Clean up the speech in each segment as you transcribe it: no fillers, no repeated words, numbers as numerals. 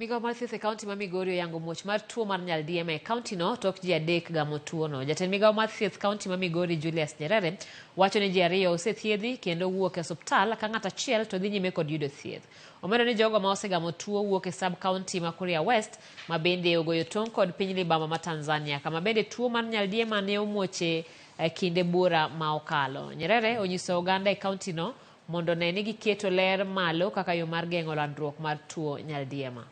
Migao mar thieth e kaunti ma Migori oyango muoch mar tuo mar Nyaldiema e kaunti no tok ji adek gamo tuono. Jatend migao mar thieth kaunti ma Migori Julius Nyerere wacho ni ji ariyo osethiedhi kendo wuok e osiptal ka ng'at achiel to dhi nyime kod yudo thieth. Omedo ni jogo ma osegamo tuo wuok e sub kaunti ma Kuria West ma bende ogoyo tong' kod piny libamba ma Tanzania kama bende tuo mar Nyaldiema ne omuoche kinde bura ma okalo. Nyerere onyiso oganda e kaunti no mondo ne ni giketo ler malo kaka yo mar geng'o landruok mar tuo Nyaldiema.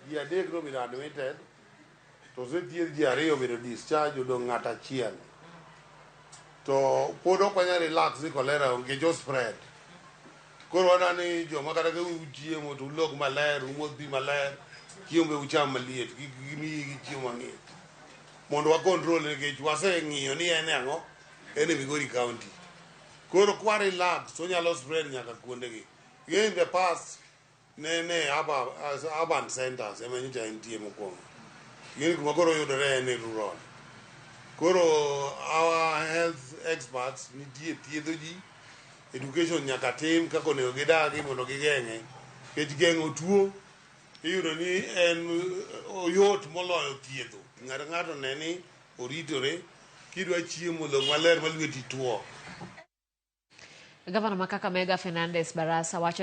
Ji adek no been admitted, to sethiedh ji ariyo bedo discharge odong' ng'at achiel. To pod ok wanyal relax ni kolera onge jo spread. Koro wanani joma kata ka chiemo to ulok maler, umodh pi maler, chiemo be ucham maliet, gimiyi chiemo mang'ich. Mondo wa control nikech waseng'iyo ni en ang'o, en e Migori County. Koro kwa relax, onyalo spread nyaka kuondegi. In the past, ne urban centers ema nyocha entie mokwongo. Gini kuma koro yudore en e rural. Koro our health experts nitie thiedho ji, education nyaka tim kaka onego gidagi mondo gigeng'e. Nikech geng'o tuo iyudo ni en oyot moloyo thiedho. Ng'ato ne ni oritore, kidwa chiemo lok maler ma lweti tuo. Gavana ma Kakamega Fernandes Barasa wacho ni